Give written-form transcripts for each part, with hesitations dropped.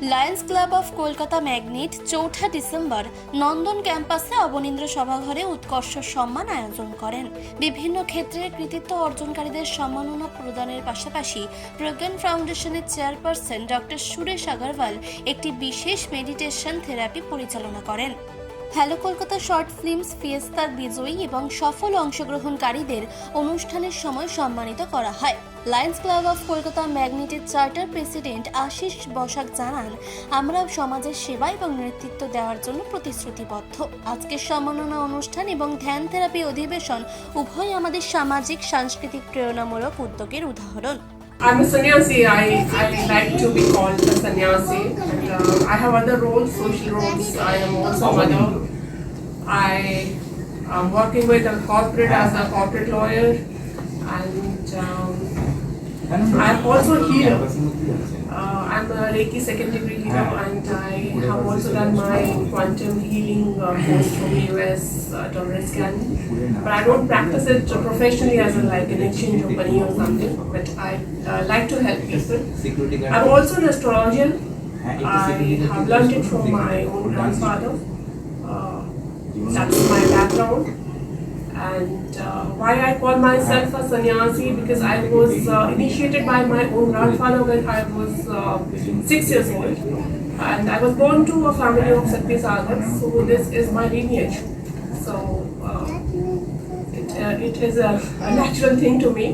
Lions club of Kolkata magnet 4 December Nandan ক্যাম্পাসে অবনীন্দ্র সভাঘরে উৎকর্ষ সম্মান আয়োজন করেন। বিভিন্ন ক্ষেত্রে কৃতিত্ব অর্জনকারীদের সম্মাননা প্রদানের পাশাপাশি প্রজ্ঞান ফাউন্ডেশনের চেয়ারপারসন ডক্টর সুরেশ আগরওয়াল একটি বিশেষ মেডিটেশন থেরাপি পরিচালনা করেন। হ্যালো কলকাতা শর্ট ফিল্মস ফিয়েস্তার বিজয়ী এবং সফল অংশগ্রহণকারীদের অনুষ্ঠানের সময় সম্মানিত করা হয়। লায়ন্স ক্লাব অফ কলকাতা ম্যাগনেটের চার্টার প্রেসিডেন্ট আশিস বসাক জানান, আমরা সমাজের সেবা এবং নেতৃত্ব দেওয়ার জন্য প্রতিশ্রুতিবদ্ধ। আজকের সম্মাননা অনুষ্ঠান এবং ধ্যান থেরাপি অধিবেশন উভয় আমাদের সামাজিক সাংস্কৃতিক প্রেরণামূলক উদ্যোগের উদাহরণ। I'm a sannyasi. I like to be called a sannyasi. And, I have other roles, social roles. I am also a mother. I am working with a corporate as a corporate lawyer, and I'm also a healer. I'm a Reiki second degree healer, and I have also done my quantum healing course from the US Tolerance Scan. But I don't practice it professionally as like an exchange of money or something. But I like to help people. I'm also an astrologer. I have learned it from my own grandfather. That's my background. And why I call myself a sannyasi, because I was initiated by my own grandfather when I was 6 years old, and I was born to a family of Satya Sagas, so this is my lineage. So it is a natural thing to me.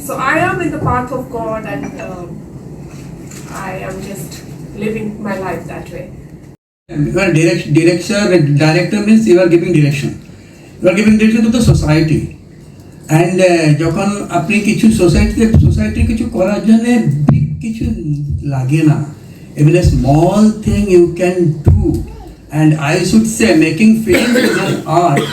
So I am in the path of God, and I am just living my life that way. You are director means you are giving direction. You are giving direction to the society. And যখন আপনি কিছু society কিছু করার জন্য big কিছু লাগে না, even a small thing you can do. And I should say making film is an art,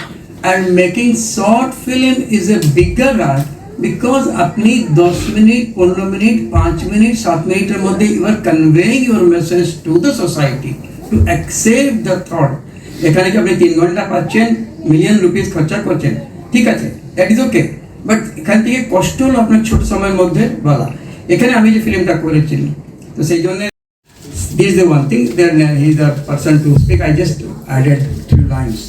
and making short film is a bigger art, because আপনি 10 মিনিট 15 মিনিট 5 মিনিট 7 মিনিটের মধ্যে you are conveying your message to the society to accept the thought. এখানে কি আপনি 3 ঘন্টা পাচ্ছেন, million rupees খরচা করছেন, ঠিক আছে, দ্যাট ইজ ওকে, বাট এখান থেকে কষ্ট হলো আপনার ছোট সময়ের মধ্যে বলা। এখানে আমি যে ফিল্মটা করেছি, তো সেই জন্য this is the one thing, then he is the person to speak. I just added 3 lines.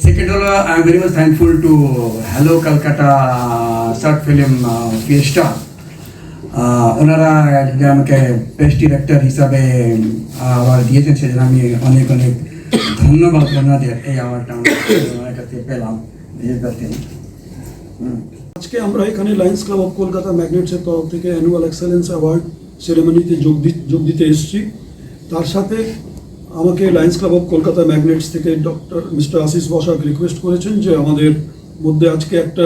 Second of all, I am very much thankful to Hello Calcutta short film Fiesta. ওনারা আমাকে বেস্ট ডিরেক্টর হিসাবে award দিয়েছেন, সেজন্য আমি অনেক অনেক ধন্যবাদ ওনাদের। এই অ্যাওয়ার্ডটা আমার কাছে পেলাম। আজকে আমরা এখানে লায়ন্স ক্লাব অফ কলকাতা ম্যাগনেটসের তরফ থেকে অ্যানুয়াল এক্সেলেন্স অ্যাওয়ার্ড সেরেমনিতে যোগ দিতে এসেছি। তার সাথে আমাকে Lions club of Kolkata magnets থেকে মিস্টার আশিস বসাক রিকোয়েস্ট করেছেন যে আমাদের মধ্যে আজকে একটা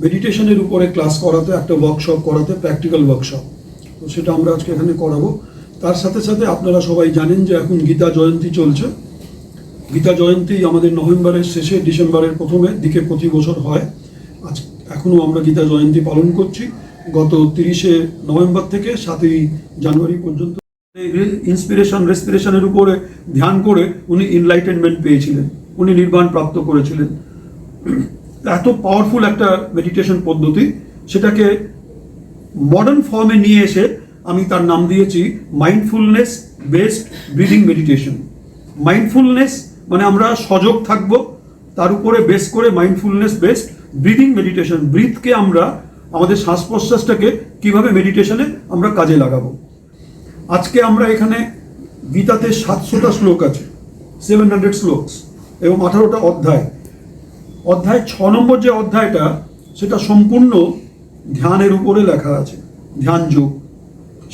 মেডিটেশনের উপরে ক্লাস করাতে, একটা ওয়ার্কশপ করাতে, প্র্যাকটিক্যাল ওয়ার্কশপ। তো সেটা আমরা আজকে এখানে করাবো। তার সাথে সাথে আপনারা সবাই জানেন যে এখন গীতা জয়ন্তী চলছে। গীতা জয়ন্তী আমাদের নভেম্বরের শেষে ডিসেম্বরের প্রথমে দিকে প্রতি বছর হয়। আজ এখনও আমরা গীতা জয়ন্তী পালন করছি। গত 30শে নভেম্বর থেকে 7ই জানুয়ারি পর্যন্ত রেসপিরেশনের উপরে ধ্যান করে উনি এনলাইটেনমেন্ট পেয়েছিলেন, উনি নির্বাণ প্রাপ্ত করেছিলেন। এত পাওয়ারফুল একটা মেডিটেশন পদ্ধতি, সেটাকে মডার্ন ফর্মে নিয়ে এসে আমি তার নাম দিয়েছি mindfulness based breathing meditation. Mindfulness মানে আমরা সজাগ থাকব, তার উপরে বেস করে মাইন্ডফুলনেস বেসড ব্রিদিং মেডিটেশন। ব্রিথকে আমরা আমাদের শ্বাস প্রশ্বাসটাকে কীভাবে মেডিটেশনে আমরা কাজে লাগাবো। আজকে আমরা এখানে গীতাতে 700টা শ্লোক আছে, 700 শ্লোকস, এবং 18টা অধ্যায়। অধ্যায় 6 নম্বর যে অধ্যায়টা, সেটা সম্পূর্ণ ধ্যানের উপরে লেখা আছে, ধ্যান যোগ।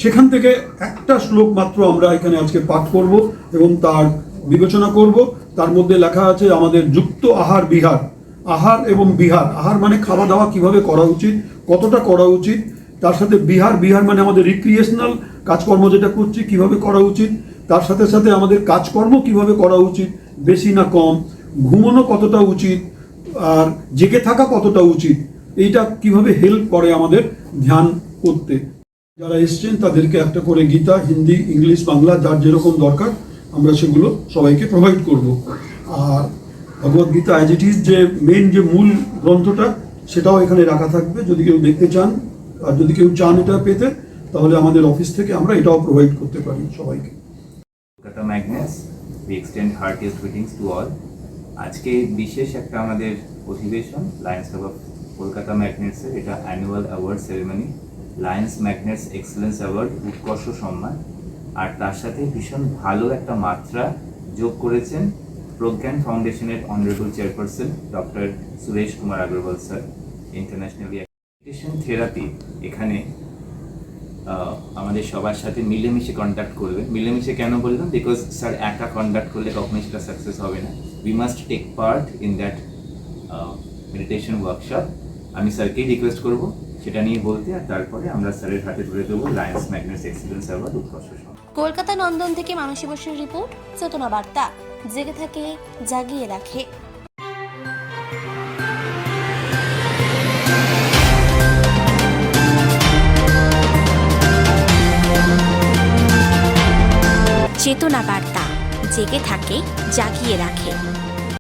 সেখান থেকে একটা শ্লোক মাত্র আমরা এখানে আজকে পাঠ করব এবং তার বিবেচনা করব। তার মধ্যে লেখা আছে আমাদের যুক্ত আহার বিহার। আহার এবং বিহার, আহার মানে খাওয়া দাওয়া কীভাবে করা উচিত, কতটা করা উচিত। তার সাথে বিহার মানে আমাদের রিক্রিয়েশনাল কাজকর্ম যেটা করছি কীভাবে করা উচিত। তার সাথে সাথে আমাদের কাজকর্ম কিভাবে করা উচিত, বেশি না কম, ঘুমানো কতটা উচিত, আর জেগে থাকা কতটা উচিত, এইটা কিভাবে হেল্প করে আমাদের ধ্যান করতে। যারা এসছেন তাদেরকে একটা করে গীতা, হিন্দি, ইংলিশ, বাংলা, যার যেরকম দরকার আমরা সেগুলো সবাইকে প্রোভাইড করব। আর ভগবদ্গীতা অ্যাজ ইট ইজ যে মেন যে মূল গ্রন্থটা, সেটাও এখানে রাখা থাকবে। যদি কেউ দেখতে চান আর যদি কেউ চান এটা পেতে, তাহলে আমাদের অফিস থেকে আমরা এটাও প্রোভাইড করতে পারি সবাইকে। Kolkata magnets, we extend heartiest greetings to all. আজকে বিশেষ একটা আমাদের অধিবেশন লায়ন্স ক্লাব অফ কলকাতা ম্যাগনেটসের, এটা annual award ceremony, Lions magnets excellence award, উৎকর্ষ সম্মান। আর তার সাথে ভীষণ ভালো একটা মাত্রা যোগ করেছেন প্রজ্ঞান ফাউন্ডেশনের honourable chairperson doctor Suresh Kumar Agarwal sir. Internationally meditation therapy এখানে আমাদের সবার সাথে মিলেমিশে কন্ডাক্ট করবেন। মিলেমিশে কেন বললাম? বিকজ স্যার একা কন্ডাক্ট করলে কখনোই সেটা সাকসেস হবে না। We must take part in that meditation workshop. আমি স্যারকেই রিকোয়েস্ট করবো সেটা নিয়ে বলতে, আর তারপরে আমরা স্যারের হাতে তুলে দেবো লায়ন্স ম্যাগনেটস এক্সেলেন্স অ্যাওয়ার্ড, উৎকর্ষ সম্মান। কলকাতা নন্দন থেকে মানসী বসুর রিপোর্ট, চেতনা বার্তা, জেগে থাকে জাগিয়ে রাখে। চেতনা বার্তা, জেগে থাকে জাগিয়ে রাখে।